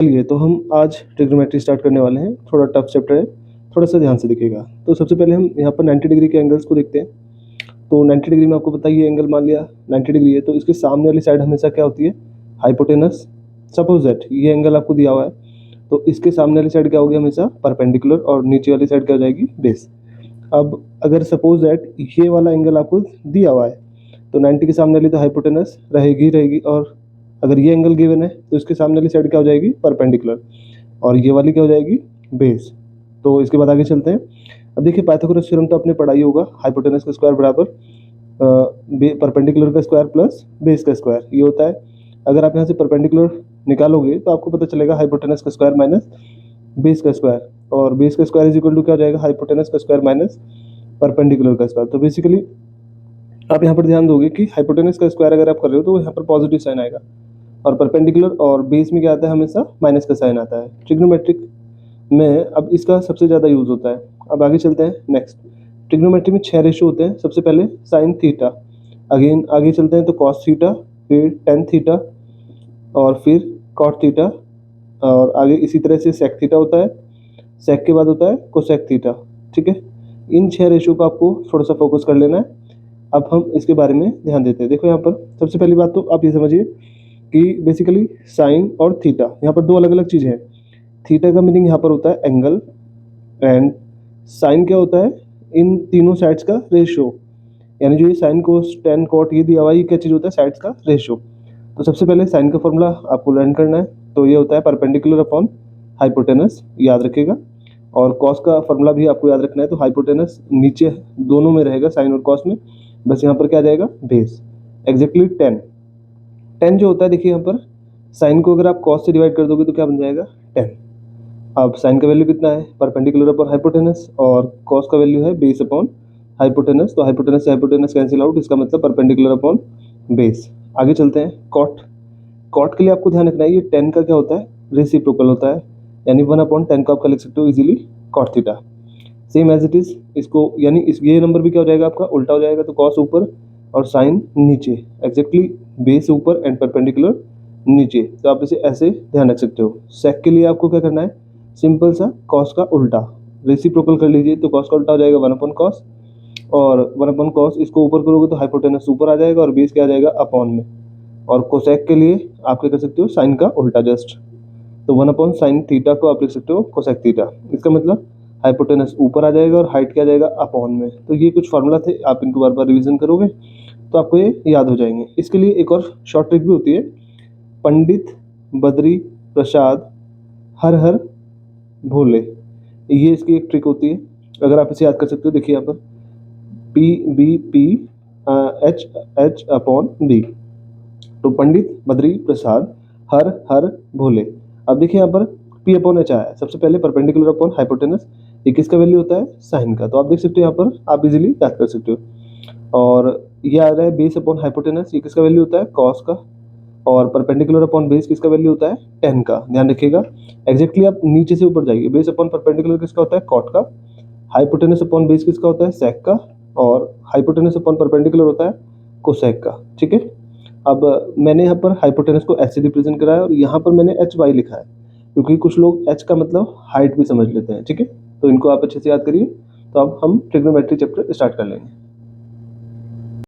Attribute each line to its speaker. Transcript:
Speaker 1: चलिए तो हम आज ट्रिग्नोमेट्री स्टार्ट करने वाले हैं। थोड़ा टफ चैप्टर है, थोड़ा सा ध्यान से देखिएगा। तो सबसे पहले हम यहाँ पर 90 डिग्री के एंगल्स को देखते हैं। तो 90 डिग्री में आपको पता ही है, एंगल मान लिया 90 डिग्री है, तो इसके सामने वाली साइड हमेशा क्या होती है? हाइपोटेनस। सपोज दैट ये एंगल आपको दिया हुआ है, तो इसके सामने वाली साइड क्या होगी? हमेशा परपेंडिकुलर, और नीचे वाली साइड क्या हो जाएगी? बेस। अब अगर सपोज दैट ये वाला एंगल आपको दिया हुआ है, तो 90 के सामने वाली तो हाइपोटेनस रहेगी रहेगी, और अगर ये एंगल गिवन है तो इसके सामने वाली साइड क्या हो जाएगी? परपेंडिकुलर, और ये वाली क्या हो जाएगी? बेस। तो इसके बाद आगे चलते हैं। अब देखिए, पाइथागोरस थ्योरम तो आपने पढ़ा ही होगा। हाइपोटेनस का स्क्वायर बराबर परपेंडिकुलर का स्क्वायर प्लस बेस का स्क्वायर, ये होता है। अगर आप यहाँ से परपेंडिकुलर निकालोगे तो आपको पता चलेगा हाइपोटेनस का स्क्वायर माइनस बेस का स्क्वायर, और बेस का स्क्वायर इज इक्वल टू क्या हो जाएगा? हाइपोटेनस का स्क्वायर माइनस परपेंडिकुलर का स्क्वायर। तो बेसिकली आप यहाँ पर ध्यान दोगे कि हाइपोटेनस का स्क्वायर अगर आप कर रहे हो तो यहाँ पर पॉजिटिव साइन आएगा, और परपेंडिकुलर और बेस में क्या आता है? हमेशा माइनस का साइन आता है ट्रिग्नोमेट्रिक में। अब इसका सबसे ज़्यादा यूज होता है। अब आगे चलते हैं नेक्स्ट। ट्रिग्नोमेट्री में 6 रेशो होते हैं। सबसे पहले साइन थीटा, अगेन आगे चलते हैं तो कॉस थीटा, फिर टेन थीटा, और फिर कॉट थीटा, और आगे इसी तरह से सेक थीटा होता है। सेक के बाद होता है कोसेक थीटा। ठीक है, इन 6 रेशो को आपको थोड़ा सा फोकस कर लेना है। अब हम इसके बारे में ध्यान देते हैं। देखो यहाँ पर सबसे पहली बात तो आप ये समझिए कि बेसिकली साइन और थीटा, यहाँ पर दो अलग अलग चीज़ें हैं। थीटा का मीनिंग यहाँ पर होता है एंगल, एंड साइन क्या होता है? इन तीनों साइड्स का रेशियो, यानी जो ये साइन कोस टेन कॉट ये दिया हुआ है, ये क्या चीज़ होता है? साइड्स का रेशियो। तो सबसे पहले साइन का फॉर्मूला आपको लर्न करना है, तो ये होता है परपेंडिकुलर अपॉन हाइपोटेनस, याद रखिएगा। और कॉस का फॉर्मूला भी आपको याद रखना है, तो हाइपोटेनस नीचे दोनों में रहेगा, साइन और कॉस में, बस यहाँ पर क्या आ जाएगा? बेस। एग्जैक्टली 10। 10 जो होता है, देखिए यहाँ पर साइन को अगर आप कॉस से डिवाइड कर दोगे तो क्या बन जाएगा? 10। अब साइन का वैल्यू कितना है? परपेंडिकुलर अपॉन हाइपोटेनस, और कॉस का वैल्यू है बेस अपॉन हाइपोटेनस। तो हाइपोटेनस से हाइपोटेनस कैंसिल आउट, इसका मतलब परपेंडिकुलर अपॉन बेस। आगे चलते हैं कॉट। कॉट के लिए आपको ध्यान रखना है, ये 10 का क्या होता है? रेसिप्रोकल होता है, यानी 1/10 को आप लिख सकते हो easily cot theta. Same as it is इसको, यानी इस ये नंबर भी क्या हो जाएगा आपका? उल्टा हो जाएगा। तो कॉस ऊपर और साइन नीचे, एग्जैक्टली बेस ऊपर एंड परपेंडिकुलर नीचे। तो आप इसे ऐसे ध्यान रख सकते हो। सेक के लिए आपको क्या करना है? सिंपल सा कॉस का उल्टा, रेसिप्रोकल कर लीजिए, तो कॉस का उल्टा हो जाएगा 1/cos, और 1/cos इसको ऊपर करोगे तो हाइपोटेनस ऊपर आ जाएगा, और बेस क्या आ जाएगा? अपॉन में। और कोसेक के लिए आप क्या कर सकते हो? साइन का उल्टा जस्ट, तो 1/sin थीटा को आप लिख सकते हो कोसेक थीटा। इसका मतलब हाइपोटेनस ऊपर आ जाएगा और हाइट क्या आ जाएगा? अपॉन में। तो ये कुछ फार्मूला थे, आप इनको बार बार रिवीजन करोगे तो आपको ये याद हो जाएंगे। इसके लिए एक और शॉर्ट ट्रिक भी होती है, पंडित बद्री प्रसाद हर हर भोले, ये इसकी एक ट्रिक होती है। अगर आप इसे याद कर सकते हो, देखिए यहाँ पर P H H upon B, तो पंडित बद्री प्रसाद हर हर भोले। अब देखिए यहाँ पर P/H आया है, सबसे पहले परपेंडिकुलर अपॉन हाइपोटेनस, ये किसका वैल्यू होता है? साइन का। तो आप देख सकते हो यहाँ पर, आप इजीली याद कर सकते हो। और ये आ रहा है बेस अपॉन हाइपोटेनस, ये किसका वैल्यू होता है? कॉस का। और परपेंडिकुलर अपॉन बेस किसका वैल्यू होता है? 10 का। ध्यान रखिएगा, एग्जैक्टली आप नीचे से ऊपर जाइए। बेस अपॉन परपेंडिकुलर किसका होता है? कॉट का। हाइपोटेनस अपॉन बेस किसका होता है? सेक का। और हाइपोटेनस अपॉन परपेंडिकुलर होता है कोसेक का। ठीक है, अब मैंने यहाँ पर हाइपोटेनस को ऐसे रिप्रेजेंट करा है, और यहाँ पर मैंने एच वाई लिखा है, क्योंकि कुछ लोग एच का मतलब हाइट भी समझ लेते हैं। ठीक है, तो इनको आप अच्छे से याद करिए। तो अब हम ट्रिग्नोमेट्री चैप्टर स्टार्ट कर लेंगे।